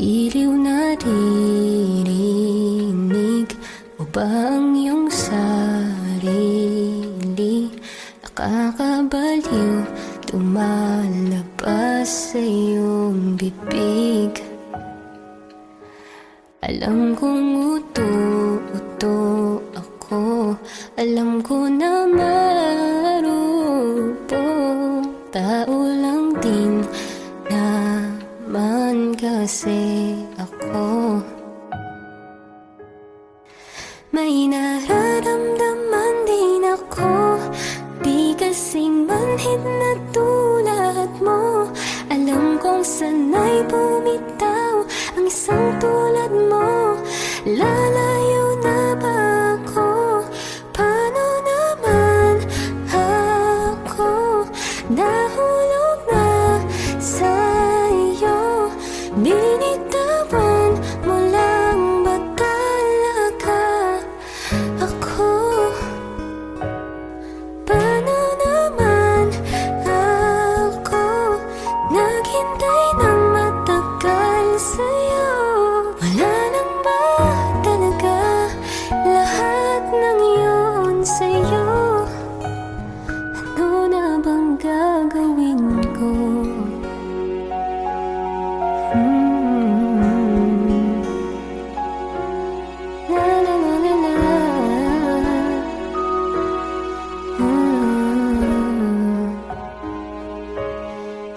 giliw naririnig mo ba ang iyong sarili? Nakakabaliw, lumalabas sa iyong bibig. Alam kong uto-uto ako, alam ko na marupok, tao lang din naman kasi ako. May nararamdaman din ako, di kasing manhid na tulad mo. Alam kong sanay bumitaw ang isang tulad mo. Lalayo na ba ako? Paano naman ako? Nahulog na sa iyo. Binitawan mo lang ba talaga ako? Paano naman ako naghintay ng matagal sa'yo? Wala lang ba talaga lahat ng iyon sa'yo? Ano na bang gagawin ko? La la la la la.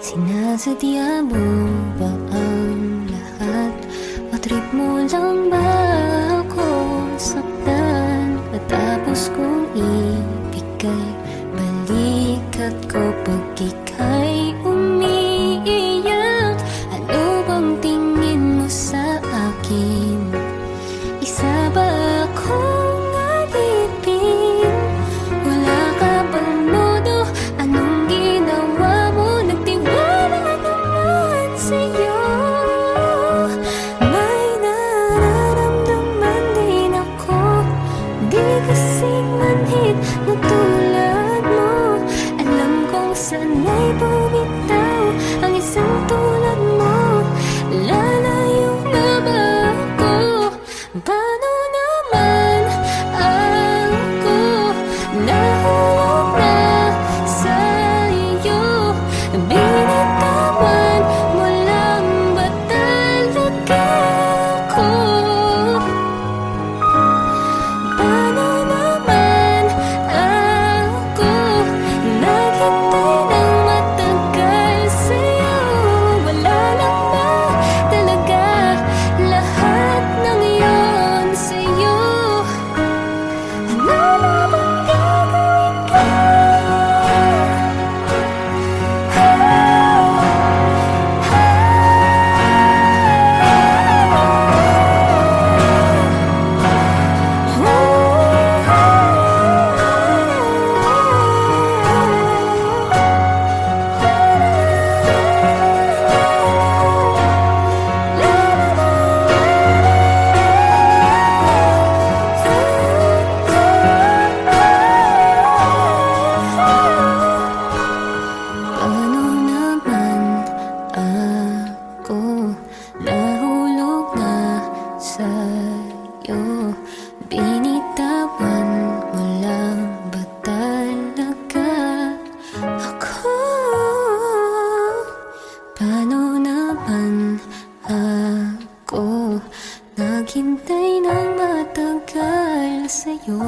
Sinasadya mo ba ang lahat? O trip mo lang ba ako saktan? Matapos kong ibigay balikat ko pag ika'y umiiyak. Ano bang tingin mo sa akin? Isa ba akong alipin? Wala ka bang modo? Anong ginawa mo? Nagtiwala naman sa'yo. May nararamdaman din ako, di kasing manhid na tulad mo. Alam kong sanay bumitaw ang isang tulad mo. Lalayo na ba ako? Paano naman ako nahulog na sa iyo? Binitawan mo lang ba talaga ako? Paano naman ako naghintay ng matagal sa'yo? Wala lang ba talaga lahat ng iyon sa'yo? Ano na bang gagawin ko? Paano naman ako nahulog na sa'yo? Binitawan mo lang ba talaga ako? Paano naman ako naghintay ng matagal sa'yo?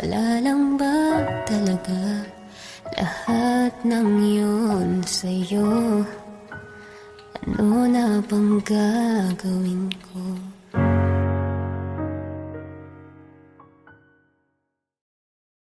Wala lang ba talaga lahat ng iyon sa'yo? Ano na bang gagawin ko?